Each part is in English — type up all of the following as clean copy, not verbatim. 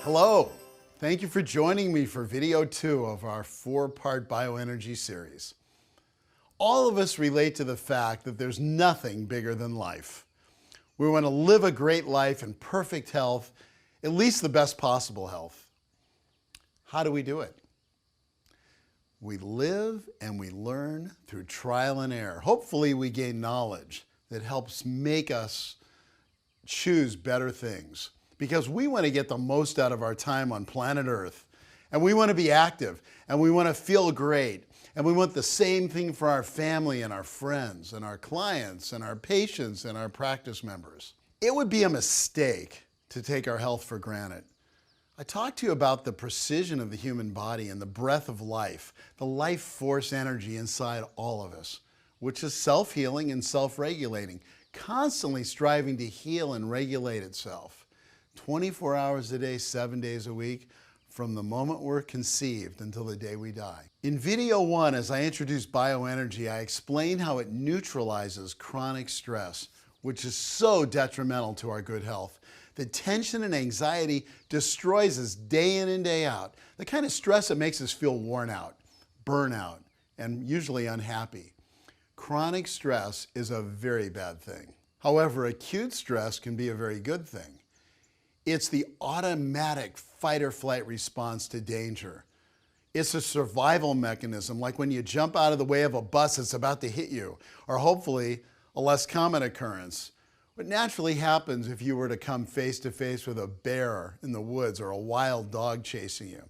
Hello, thank you for joining me for video 2 of our 4-part bioenergy series. All of us relate to the fact that there's nothing bigger than life. We want to live a great life in perfect health, at least the best possible health. How do we do it? We live and we learn through trial and error. Hopefully we gain knowledge that helps make us choose better things, because we want to get the most out of our time on planet Earth, and we want to be active, and we want to feel great, and we want the same thing for our family and our friends and our clients and our patients and our practice members. It would be a mistake to take our health for granted. I talked to you about the precision of the human body and the breath of life, the life force energy inside all of us, which is self-healing and self-regulating, constantly striving to heal and regulate itself. 24 hours a day, 7 days a week, from the moment we're conceived until the day we die. In video 1, as I introduced bioenergy, I explained how it neutralizes chronic stress, which is so detrimental to our good health. The tension and anxiety destroys us day in and day out, the kind of stress that makes us feel worn out, burnout, and usually unhappy. Chronic stress is a very bad thing. However, acute stress can be a very good thing. It's the automatic fight or flight response to danger. It's a survival mechanism, like when you jump out of the way of a bus that's about to hit you, or hopefully a less common occurrence. What naturally happens if you were to come face to face with a bear in the woods or a wild dog chasing you.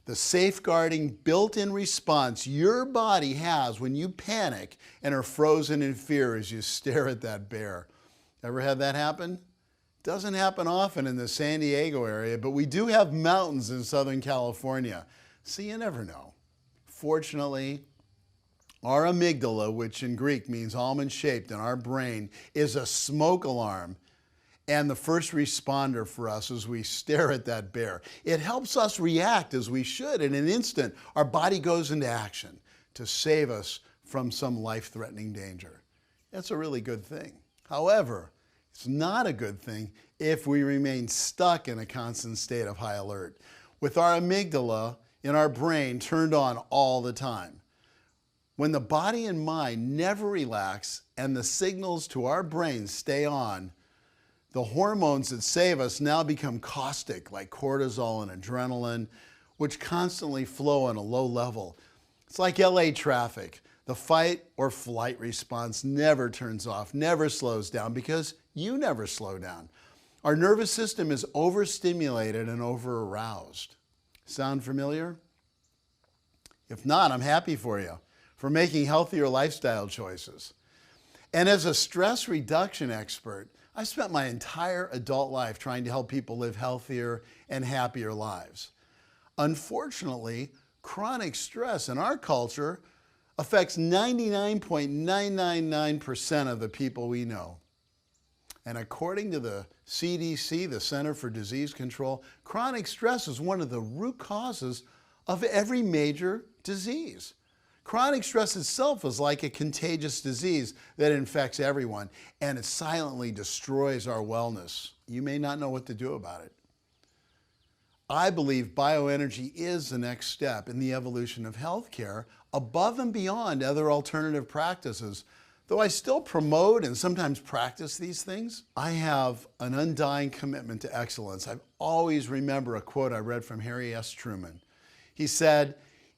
The safeguarding built-in response your body has when you panic and are frozen in fear as you stare at that bear. Ever had that happen? Doesn't happen often in the San Diego area, but we do have mountains in Southern California, so you never know. Fortunately, our amygdala, which in Greek means almond-shaped in our brain, is a smoke alarm and the first responder for us as we stare at that bear. It helps us react as we should. In an instant, our body goes into action to save us from some life-threatening danger. That's a really good thing. However, it's not a good thing if we remain stuck in a constant state of high alert, with our amygdala in our brain turned on all the time. When the body and mind never relax and the signals to our brain stay on, the hormones that save us now become caustic, like cortisol and adrenaline, which constantly flow on a low level. It's like LA traffic. The fight or flight response never turns off, never slows down, because you never slow down. Our nervous system is overstimulated and over-aroused. Sound familiar? If not, I'm happy for you, for making healthier lifestyle choices. And as a stress reduction expert, I spent my entire adult life trying to help people live healthier and happier lives. Unfortunately, chronic stress in our culture affects 99.999% of the people we know. And according to the CDC, the Center for Disease Control, chronic stress is one of the root causes of every major disease. Chronic stress itself is like a contagious disease that infects everyone, and it silently destroys our wellness. You may not know what to do about it. I believe bioenergy is the next step in the evolution of healthcare, above and beyond other alternative practices. Though I still promote and sometimes practice these things, I have an undying commitment to excellence. I always remember a quote I read from Harry S. Truman. He said,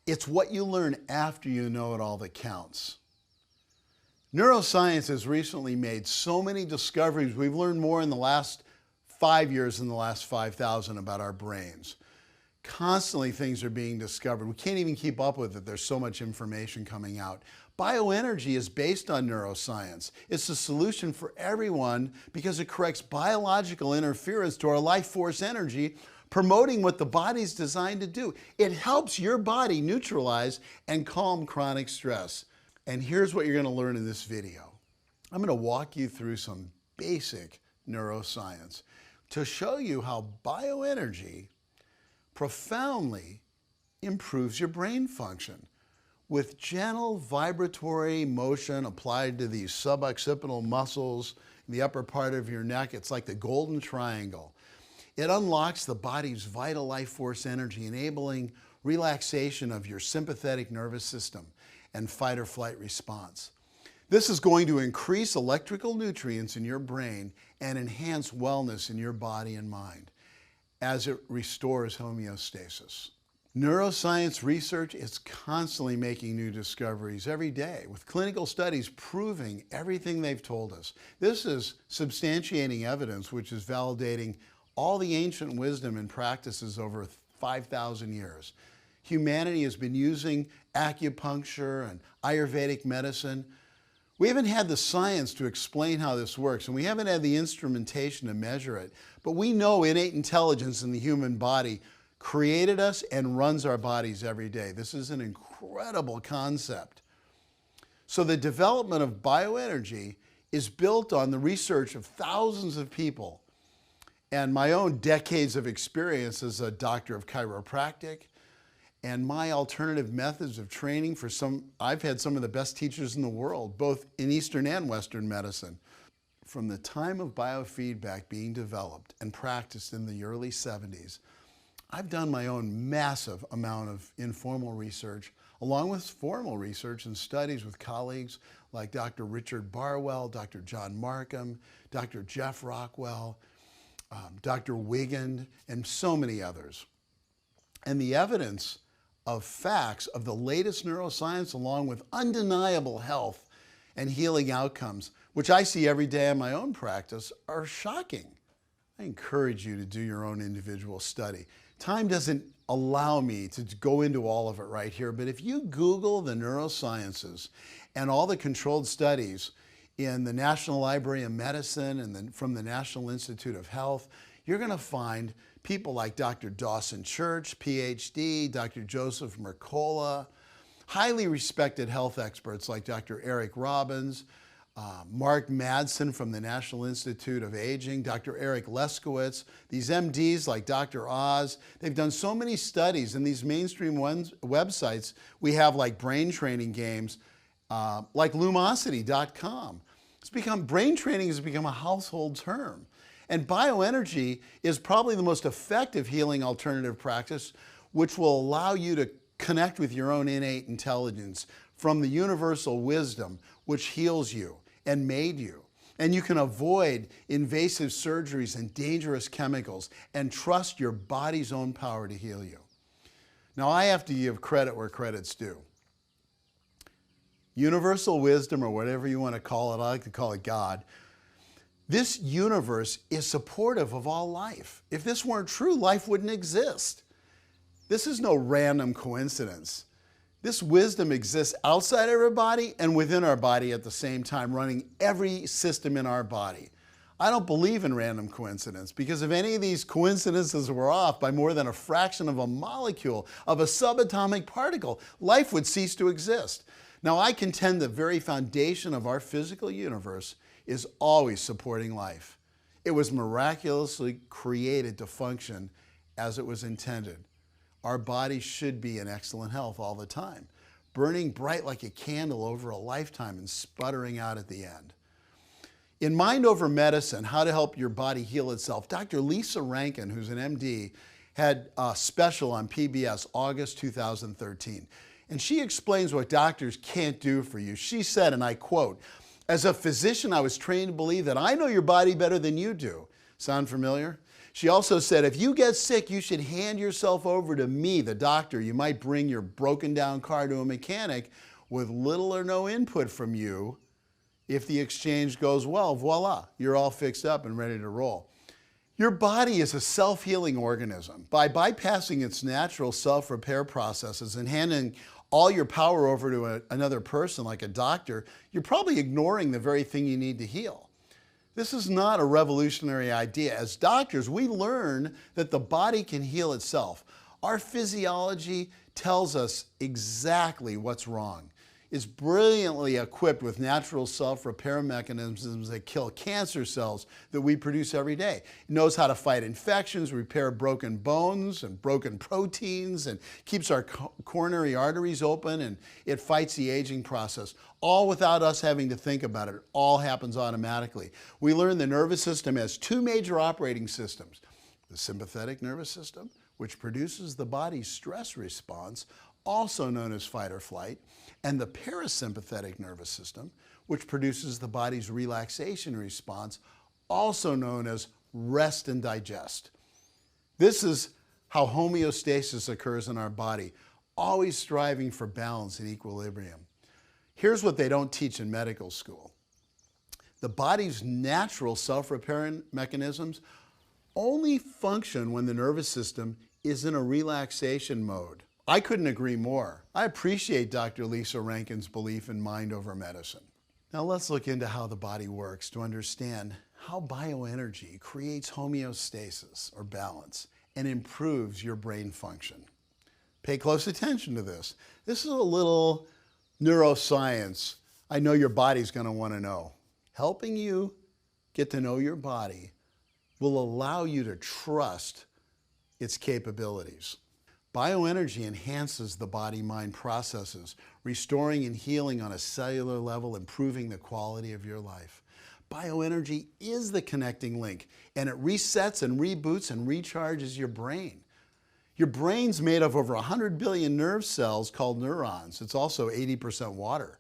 "It's what you learn after you know it all that counts." Neuroscience has recently made so many discoveries. We've learned more in the last 5 years than the last 5,000 about our brains. Constantly things are being discovered. We can't even keep up with it. There's so much information coming out. Bioenergy is based on neuroscience. It's a solution for everyone because it corrects biological interference to our life force energy, promoting what the body's designed to do. It helps your body neutralize and calm chronic stress. And here's what you're going to learn in this video. I'm going to walk you through some basic neuroscience to show you how bioenergy profoundly improves your brain function with gentle vibratory motion applied to these suboccipital muscles in the upper part of your neck. It's like the golden triangle. It unlocks the body's vital life force energy, enabling relaxation of your sympathetic nervous system and fight or flight response. This is going to increase electrical nutrients in your brain and enhance wellness in your body and mind as it restores homeostasis. Neuroscience research is constantly making new discoveries every day, with clinical studies proving everything they've told us. This is substantiating evidence which is validating all the ancient wisdom and practices over 5,000 years. Humanity has been using acupuncture and Ayurvedic medicine. We haven't had the science to explain how this works, and we haven't had the instrumentation to measure it, but we know innate intelligence in the human body created us and runs our bodies every day. This is an incredible concept. So the development of bioenergy is built on the research of thousands of people and my own decades of experience as a doctor of chiropractic and my alternative methods of training for I've had some of the best teachers in the world, both in Eastern and Western medicine. From the time of biofeedback being developed and practiced in the early 70s, I've done my own massive amount of informal research, along with formal research and studies with colleagues like Dr. Richard Barwell, Dr. John Markham, Dr. Jeff Rockwell, Dr. Wiggand, and so many others. And the evidence of facts of the latest neuroscience, along with undeniable health and healing outcomes, which I see every day in my own practice, are shocking. I encourage you to do your own individual study. Time doesn't allow me to go into all of it right here, but if you Google the neurosciences and all the controlled studies in the National Library of Medicine and from the National Institute of Health, you're going to find people like Dr. Dawson Church, PhD, Dr. Joseph Mercola, highly respected health experts like Dr. Eric Robbins, Mark Madsen from the National Institute of Aging, Dr. Eric Leskowitz, these MDs like Dr. Oz. They've done so many studies in these mainstream websites. We have like brain training games like Lumosity.com. Brain training has become a household term. And bioenergy is probably the most effective healing alternative practice, which will allow you to connect with your own innate intelligence from the universal wisdom which heals you and made you. And you can avoid invasive surgeries and dangerous chemicals and trust your body's own power to heal you. Now, I have to give credit where credit's due. Universal wisdom, or whatever you want to call it, I like to call it God, this universe is supportive of all life. If this weren't true, life wouldn't exist. This is no random coincidence. This wisdom exists outside of our body and within our body at the same time, running every system in our body. I don't believe in random coincidence, because if any of these coincidences were off by more than a fraction of a molecule of a subatomic particle, life would cease to exist. Now, I contend the very foundation of our physical universe is always supporting life. It was miraculously created to function as it was intended. Our bodies should be in excellent health all the time, burning bright like a candle over a lifetime and sputtering out at the end. In Mind Over Medicine, How to Help Your Body Heal Itself, Dr. Lisa Rankin, who's an MD, had a special on PBS August 2013. And she explains what doctors can't do for you. She said, and I quote, "As a physician, I was trained to believe that I know your body better than you do." Sound familiar? She also said, if you get sick, you should hand yourself over to me, the doctor. You might bring your broken down car to a mechanic with little or no input from you. If the exchange goes well, voila, you're all fixed up and ready to roll. Your body is a self-healing organism. By bypassing its natural self-repair processes and handing all your power over to another person like a doctor, you're probably ignoring the very thing you need to heal. This is not a revolutionary idea. As doctors, we learn that the body can heal itself. Our physiology tells us exactly what's wrong. It's brilliantly equipped with natural self-repair mechanisms that kill cancer cells that we produce every day. It knows how to fight infections, repair broken bones and broken proteins, and keeps our coronary arteries open, and it fights the aging process, all without us having to think about it. It all happens automatically. We learn the nervous system has two major operating systems: the sympathetic nervous system, which produces the body's stress response, also known as fight or flight, and the parasympathetic nervous system, which produces the body's relaxation response, also known as rest and digest. This is how homeostasis occurs in our body, always striving for balance and equilibrium. Here's what they don't teach in medical school. The body's natural self-repair mechanisms only function when the nervous system is in a relaxation mode. I couldn't agree more. I appreciate Dr. Lisa Rankin's belief in mind over medicine. Now let's look into how the body works to understand how bioenergy creates homeostasis or balance and improves your brain function. Pay close attention to this. This is a little neuroscience I know your body's going to want to know. Helping you get to know your body will allow you to trust its capabilities. Bioenergy enhances the body-mind processes, restoring and healing on a cellular level, improving the quality of your life. Bioenergy is the connecting link, and it resets and reboots and recharges your brain. Your brain's made of over 100 billion nerve cells called neurons. It's also 80% water.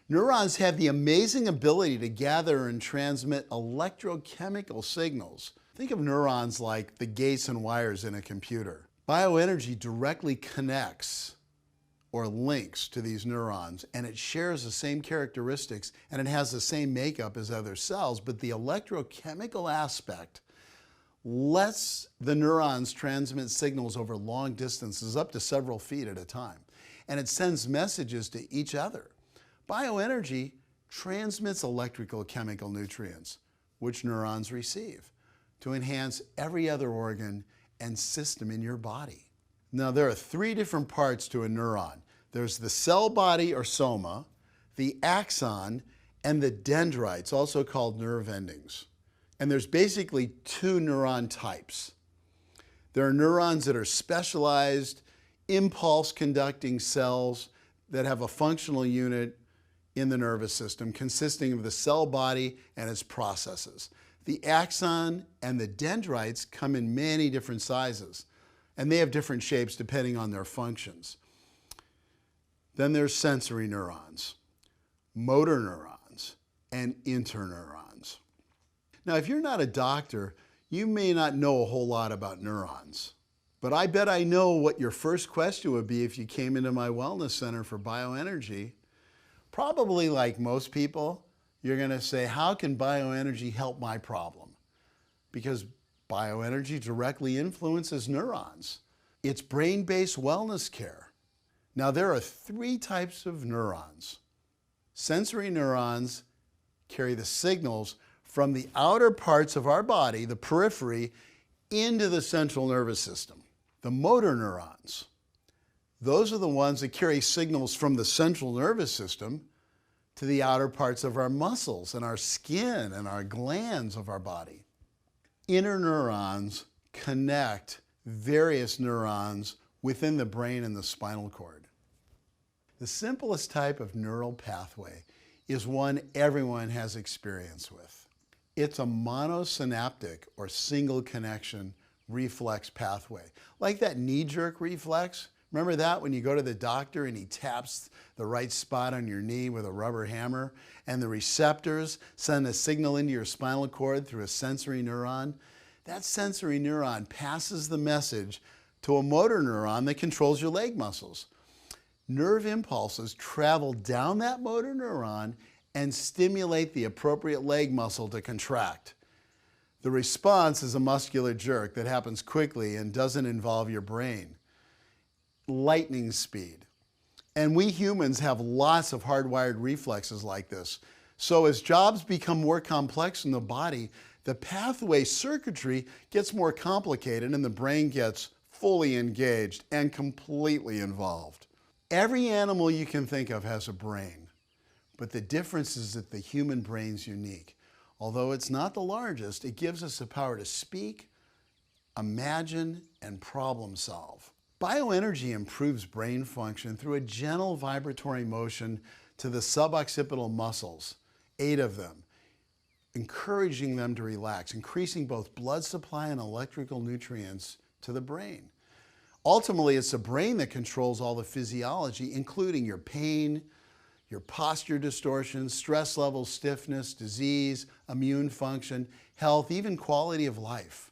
Neurons have the amazing ability to gather and transmit electrochemical signals. Think of neurons like the gates and wires in a computer. Bioenergy directly connects or links to these neurons, and it shares the same characteristics and it has the same makeup as other cells, but the electrochemical aspect lets the neurons transmit signals over long distances, up to several feet at a time, and it sends messages to each other. Bioenergy transmits electrical chemical nutrients, which neurons receive, to enhance every other organ and system in your body. Now, there are three different parts to a neuron. There's the cell body or soma, the axon, and the dendrites, also called nerve endings. And there's basically two neuron types. There are neurons that are specialized, impulse-conducting cells that have a functional unit in the nervous system consisting of the cell body and its processes. The axon and the dendrites come in many different sizes, and they have different shapes depending on their functions. Then there's sensory neurons, motor neurons, and interneurons. Now, if you're not a doctor, you may not know a whole lot about neurons, but I bet I know what your first question would be if you came into my wellness center for bioenergy. Probably like most people, you're going to say, how can bioenergy help my problem? Because bioenergy directly influences neurons. It's brain-based wellness care. Now, there are three types of neurons. Sensory neurons carry the signals from the outer parts of our body, the periphery, into the central nervous system. The motor neurons, those are the ones that carry signals from the central nervous system to the outer parts of our muscles and our skin and our glands of our body. Interneurons connect various neurons within the brain and the spinal cord. The simplest type of neural pathway is one everyone has experience with. It's a monosynaptic or single connection reflex pathway. Like that knee-jerk reflex. Remember that when you go to the doctor and he taps the right spot on your knee with a rubber hammer and the receptors send a signal into your spinal cord through a sensory neuron? That sensory neuron passes the message to a motor neuron that controls your leg muscles. Nerve impulses travel down that motor neuron and stimulate the appropriate leg muscle to contract. The response is a muscular jerk that happens quickly and doesn't involve your brain. Lightning speed. And we humans have lots of hardwired reflexes like this. So as jobs become more complex in the body, the pathway circuitry gets more complicated and the brain gets fully engaged and completely involved. Every animal you can think of has a brain, but the difference is that the human brain's unique. Although it's not the largest, it gives us the power to speak, imagine, and problem solve. Bioenergy improves brain function through a gentle vibratory motion to the suboccipital muscles, 8 of them. encouraging them to relax, increasing both blood supply and electrical nutrients to the brain. Ultimately, it's the brain that controls all the physiology, including your pain, your posture distortions, stress levels, stiffness, disease, immune function, health, even quality of life.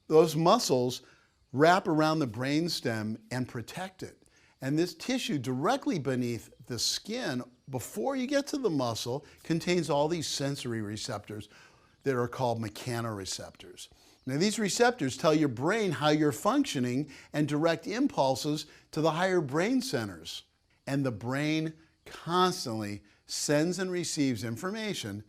Those muscles wrap around the brainstem and protect it. And this tissue directly beneath the skin, before you get to the muscle, contains all these sensory receptors that are called mechanoreceptors. Now, these receptors tell your brain how you're functioning and direct impulses to the higher brain centers. And the brain constantly sends and receives information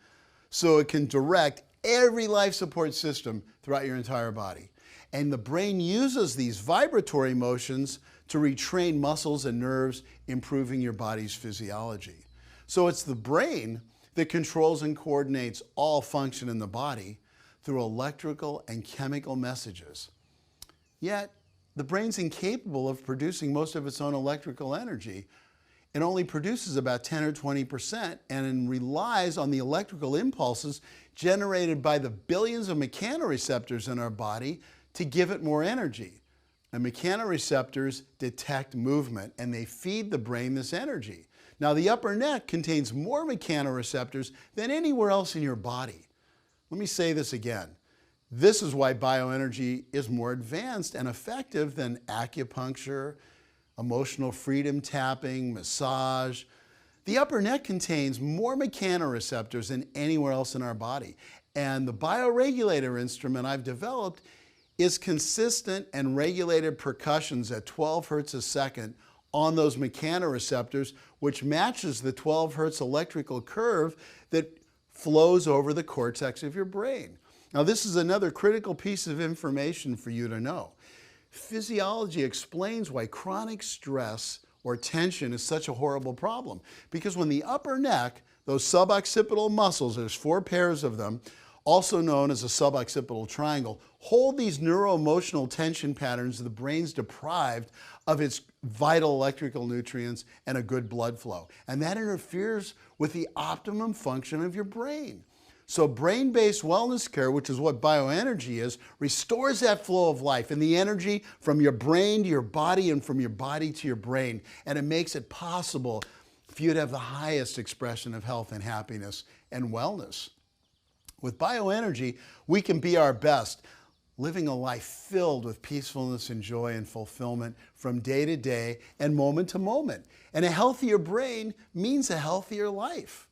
so it can direct every life support system throughout your entire body. And the brain uses these vibratory motions to retrain muscles and nerves, improving your body's physiology. So it's the brain that controls and coordinates all function in the body through electrical and chemical messages. Yet, the brain's incapable of producing most of its own electrical energy. It only produces about 10 or 20% and relies on the electrical impulses generated by the billions of mechanoreceptors in our body to give it more energy. And mechanoreceptors detect movement and they feed the brain this energy. Now, the upper neck contains more mechanoreceptors than anywhere else in your body. Let me say this again. This is why bioenergy is more advanced and effective than acupuncture, emotional freedom tapping, massage. The upper neck contains more mechanoreceptors than anywhere else in our body. And the bioregulator instrument I've developed is consistent and regulated percussions at 12 hertz a second on those mechanoreceptors, which matches the 12 hertz electrical curve that flows over the cortex of your brain. Now, this is another critical piece of information for you to know. Physiology explains why chronic stress or tension is such a horrible problem. Because when the upper neck, those suboccipital muscles, there's 4 pairs of them, also known as a suboccipital triangle, hold these neuroemotional tension patterns, the brain's deprived of its vital electrical nutrients and a good blood flow. And that interferes with the optimum function of your brain. So brain-based wellness care, which is what bioenergy is, restores that flow of life and the energy from your brain to your body and from your body to your brain. And it makes it possible for you to have the highest expression of health and happiness and wellness. With bioenergy, we can be our best, living a life filled with peacefulness and joy and fulfillment from day to day and moment to moment. And a healthier brain means a healthier life.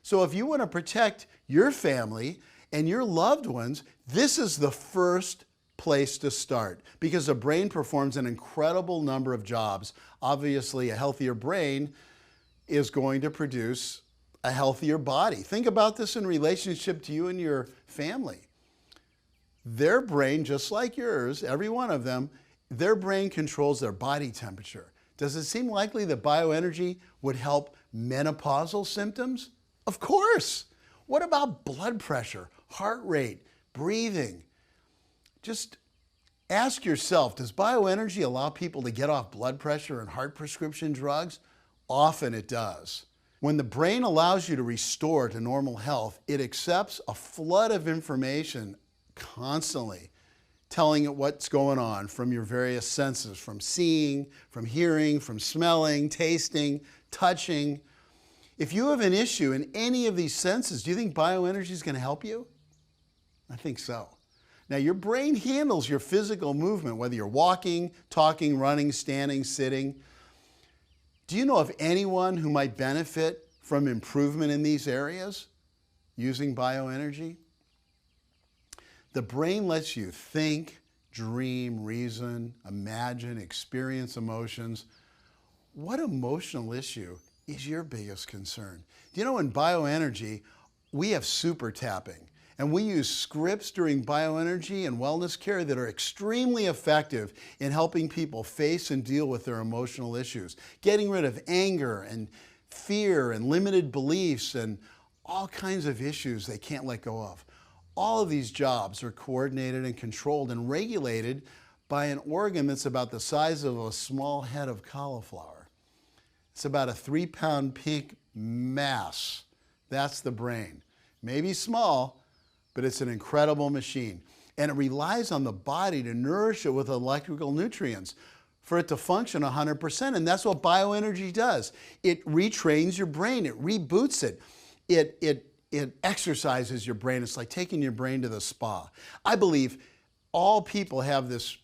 So if you want to protect your family and your loved ones, this is the first place to start, because the brain performs an incredible number of jobs. Obviously, a healthier brain is going to produce a healthier body. Think about this in relationship to you and your family. Their brain, just like yours, every one of them, their brain controls their body temperature. Does it seem likely that bioenergy would help menopausal symptoms? Of course. What about blood pressure, heart rate, breathing? Just ask yourself, does bioenergy allow people to get off blood pressure and heart prescription drugs? Often it does. When the brain allows you to restore to normal health, it accepts a flood of information constantly, telling it what's going on from your various senses, from seeing, from hearing, from smelling, tasting, touching. If you have an issue in any of these senses, do you think bioenergy is going to help you? I think so. Now, your brain handles your physical movement, whether you're walking, talking, running, standing, sitting. Do you know of anyone who might benefit from improvement in these areas using bioenergy? The brain lets you think, dream, reason, imagine, experience emotions. What emotional issue is your biggest concern? Do you know, in bioenergy, we have super tapping, and we use scripts during bioenergy and wellness care that are extremely effective in helping people face and deal with their emotional issues, getting rid of anger and fear and limited beliefs and all kinds of issues they can't let go of. All of these jobs are coordinated and controlled and regulated by an organ that's about the size of a small head of cauliflower. It's about a 3-pound pink mass. That's the brain. Maybe small, but it's an incredible machine. And it relies on the body to nourish it with electrical nutrients for it to function 100%. And that's what bioenergy does. It retrains your brain. It reboots it. It exercises your brain. It's like taking your brain to the spa. I believe all people have this,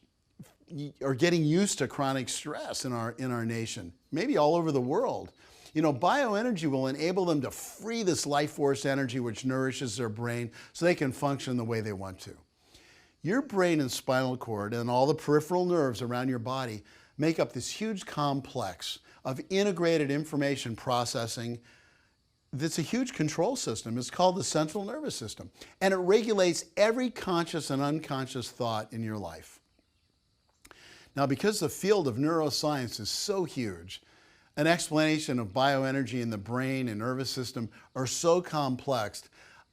are getting used to chronic stress in our nation, maybe all over the world. You know, bioenergy will enable them to free this life force energy which nourishes their brain so they can function the way they want to. Your brain and spinal cord and all the peripheral nerves around your body make up this huge complex of integrated information processing that's a huge control system. It's called the central nervous system, and it regulates every conscious and unconscious thought in your life. Now, because the field of neuroscience is so huge, an explanation of bioenergy in the brain and nervous system are so complex,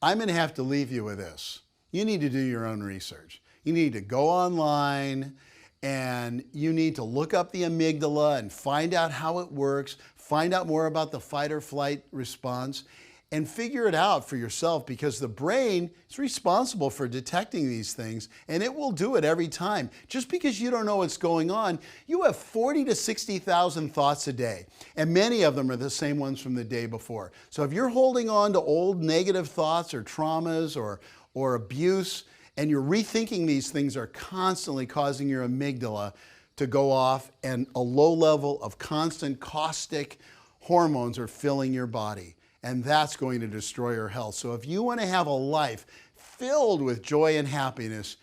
I'm going to have to leave you with this. You need to do your own research. You need to go online and you need to look up the amygdala and find out how it works, find out more about the fight or flight response, and figure it out for yourself, because the brain is responsible for detecting these things and it will do it every time. Just because you don't know what's going on, you have 40 to 60,000 thoughts a day, and many of them are the same ones from the day before. So if you're holding on to old negative thoughts or traumas or abuse, and you're rethinking these things, are constantly causing your amygdala to go off, and a low level of constant caustic hormones are filling your body. And that's going to destroy your health. So if you want to have a life filled with joy and happiness,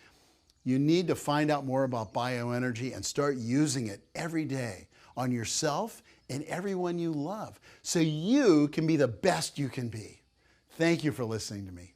you need to find out more about bioenergy and start using it every day on yourself and everyone you love so you can be the best you can be. Thank you for listening to me.